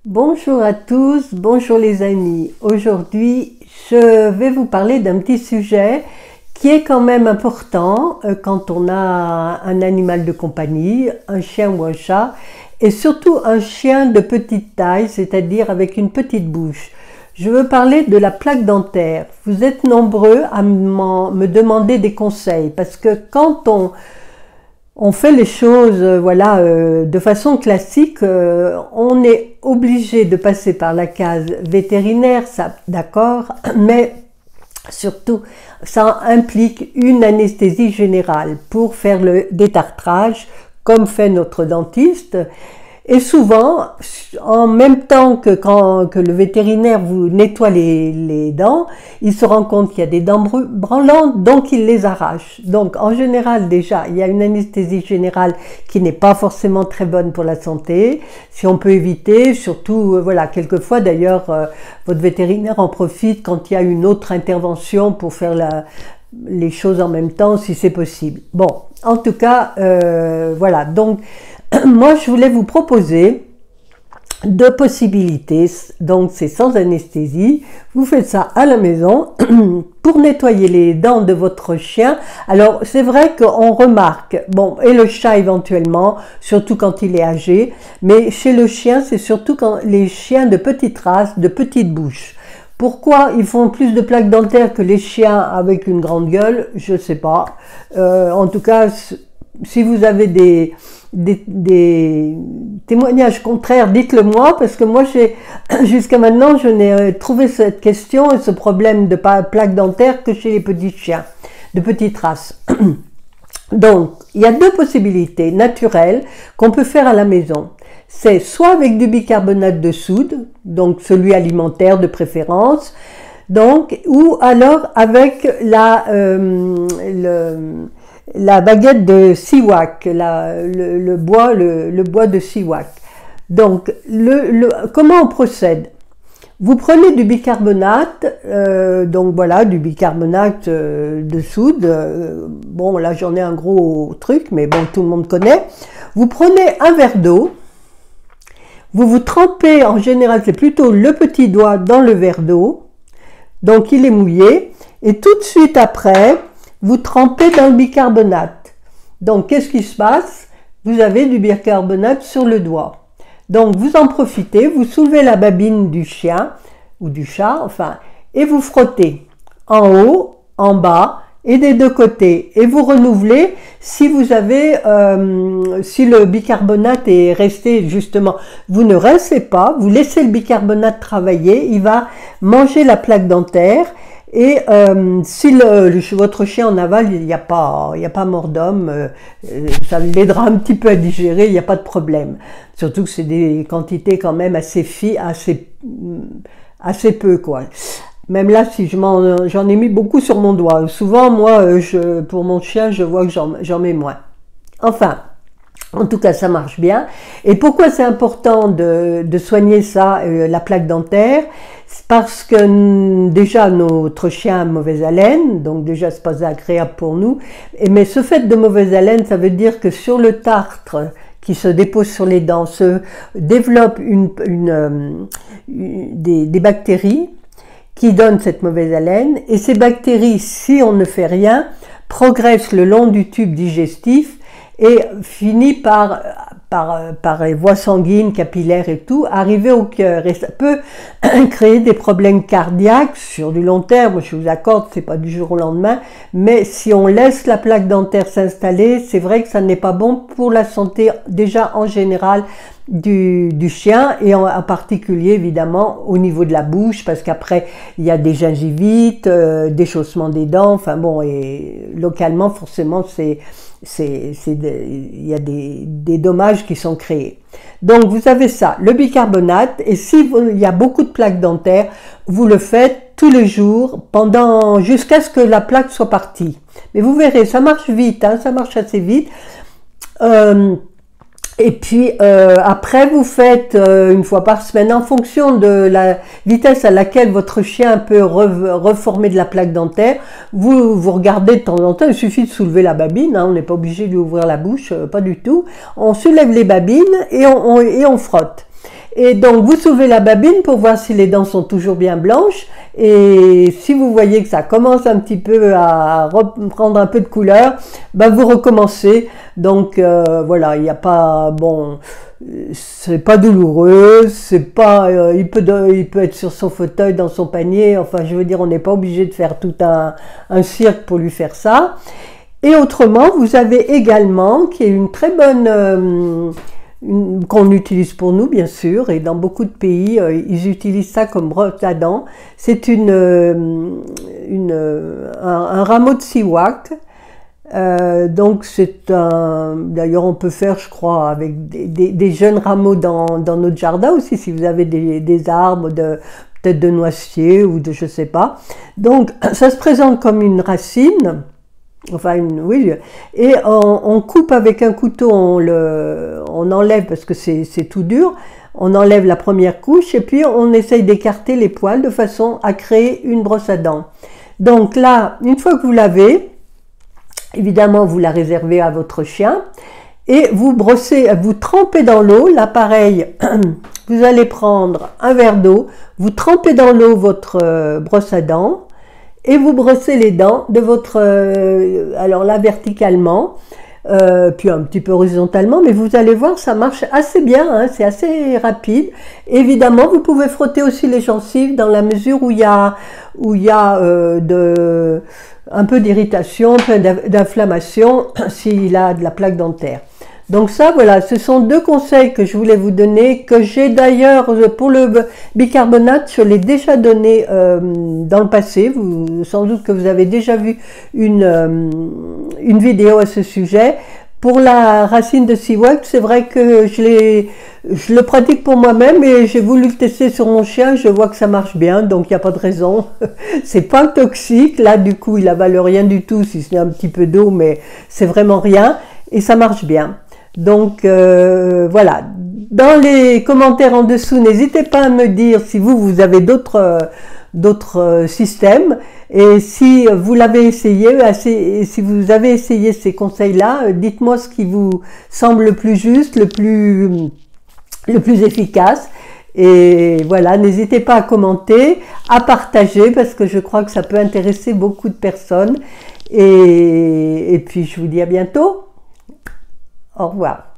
Bonjour à tous, bonjour les amis. Aujourd'hui, je vais vous parler d'un petit sujet qui est quand même important quand on a un animal de compagnie, un chien ou un chat, et surtout un chien de petite taille, c'est-à-dire avec une petite bouche. Je veux parler de la plaque dentaire. Vous êtes nombreux à me demander des conseils parce que quand on fait les choses de façon classique, on est obligé de passer par la case vétérinaire, ça d'accord, mais surtout ça implique une anesthésie générale pour faire le détartrage comme fait notre dentiste. Et souvent, en même temps que le vétérinaire vous nettoie les dents, il se rend compte qu'il y a des dents branlantes, donc il les arrache. Donc en général déjà, il y a une anesthésie générale qui n'est pas forcément très bonne pour la santé. Si on peut éviter, surtout, quelquefois d'ailleurs, votre vétérinaire en profite quand il y a une autre intervention pour faire les choses en même temps, si c'est possible. Bon, en tout cas, donc moi, je voulais vous proposer deux possibilités. Donc, c'est sans anesthésie. Vous faites ça à la maison pour nettoyer les dents de votre chien. Alors, c'est vrai qu'on remarque, et le chat éventuellement, surtout quand il est âgé, mais chez le chien, c'est surtout quand les chiens de petite race, de petite bouche. Pourquoi ils font plus de plaques dentaires que les chiens avec une grande gueule? Je ne sais pas. En tout cas, si vous avez des témoignages contraires, dites-le moi, parce que moi, jusqu'à maintenant, je n'ai trouvé cette question et ce problème de plaque dentaire que chez les petits chiens, de petite race. Donc, il y a deux possibilités naturelles qu'on peut faire à la maison. C'est soit avec du bicarbonate de soude, donc celui alimentaire de préférence, ou alors avec la baguette de Siwak, le bois de Siwak. Donc, comment on procède? Vous prenez du bicarbonate, du bicarbonate de soude. Là j'en ai un gros truc, mais bon, tout le monde connaît. Vous prenez un verre d'eau, vous trempez, en général c'est plutôt le petit doigt dans le verre d'eau, donc il est mouillé, et tout de suite après, vous trempez dans le bicarbonate. Donc, qu'est-ce qui se passe? Vous avez du bicarbonate sur le doigt. Donc, vous en profitez, vous soulevez la babine du chien ou du chat, et vous frottez en haut, en bas et des deux côtés. Et vous renouvelez si si le bicarbonate est resté justement. Vous ne rincez pas, vous laissez le bicarbonate travailler, il va manger la plaque dentaire. Et si votre chien en avale, il n'y a pas mort d'homme, ça l'aidera un petit peu à digérer, il n'y a pas de problème. Surtout que c'est des quantités quand même assez peu, quoi. Même là, si j'en ai mis beaucoup sur mon doigt. Souvent, moi, pour mon chien, je vois que j'en mets moins. Enfin, en tout cas, ça marche bien. Et pourquoi c'est important de soigner ça, la plaque dentaire? C'est parce que déjà notre chien a mauvaise haleine, donc déjà c'est pas agréable pour nous. Mais ce fait de mauvaise haleine, ça veut dire que sur le tartre qui se dépose sur les dents, se développe des bactéries qui donnent cette mauvaise haleine. Et ces bactéries, si on ne fait rien, progressent le long du tube digestif et finit par les voies sanguines, capillaires et tout, arriver au cœur. Et ça peut créer des problèmes cardiaques sur du long terme. Je vous accorde, c'est pas du jour au lendemain, mais si on laisse la plaque dentaire s'installer, c'est vrai que ça n'est pas bon pour la santé, déjà en général, du chien et en particulier évidemment au niveau de la bouche, parce qu'après il y a des gingivites, déchaussement des dents, et localement forcément il y a des dommages qui sont créés. Donc vous avez ça, le bicarbonate, et si il y a beaucoup de plaques dentaires, vous le faites tous les jours jusqu'à ce que la plaque soit partie. Mais vous verrez, ça marche vite, ça marche assez vite. Et puis après, vous faites une fois par semaine, en fonction de la vitesse à laquelle votre chien peut reformer de la plaque dentaire, vous regardez de temps en temps, il suffit de soulever la babine, on n'est pas obligé de lui ouvrir la bouche, pas du tout. On soulève les babines et on frotte. Et donc vous soulevez la babine pour voir si les dents sont toujours bien blanches, et si vous voyez que ça commence un petit peu à reprendre un peu de couleur, ben vous recommencez. Donc voilà, il n'y a pas, bon, c'est pas douloureux, c'est pas, il peut être sur son fauteuil, dans son panier, enfin je veux dire, on n'est pas obligé de faire tout un cirque pour lui faire ça. Et autrement, vous avez également, qui est une très bonne, qu'on utilise pour nous bien sûr, et dans beaucoup de pays, ils utilisent ça comme brosse à dents. C'est un rameau de siwak. Donc c'est un, d'ailleurs on peut faire, je crois, avec des jeunes rameaux dans notre jardin aussi, si vous avez des arbres peut-être de noisetiers ou de je sais pas. Donc ça se présente comme une racine. Enfin, oui, et on coupe avec un couteau, on enlève, parce que c'est tout dur, on enlève la première couche et puis on essaye d'écarter les poils de façon à créer une brosse à dents. Donc là, une fois que vous l'avez, évidemment vous la réservez à votre chien et vous brossez, vous trempez dans l'eau, là pareil, vous allez prendre un verre d'eau, vous trempez dans l'eau votre brosse à dents, et vous brossez les dents de votre, alors là verticalement, puis un petit peu horizontalement, mais vous allez voir, ça marche assez bien, hein, c'est assez rapide. Évidemment, vous pouvez frotter aussi les gencives dans la mesure où il y a un peu d'irritation, un peu d'inflammation, s'il a de la plaque dentaire. Donc ça, voilà, ce sont deux conseils que je voulais vous donner, que j'ai d'ailleurs, pour le bicarbonate, je l'ai déjà donné dans le passé. Sans doute que vous avez déjà vu une vidéo à ce sujet. Pour la racine de siwak, c'est vrai que je le pratique pour moi-même et j'ai voulu le tester sur mon chien, je vois que ça marche bien, donc il n'y a pas de raison. C'est pas toxique, là du coup il avale rien du tout, si ce n'est un petit peu d'eau, mais c'est vraiment rien et ça marche bien. Donc voilà, dans les commentaires en dessous, n'hésitez pas à me dire si vous avez d'autres systèmes, et si vous l'avez essayé, si vous avez essayé ces conseils-là, dites-moi ce qui vous semble le plus juste, le plus efficace. Et voilà, n'hésitez pas à commenter, à partager, parce que je crois que ça peut intéresser beaucoup de personnes. Et puis je vous dis à bientôt. Au revoir.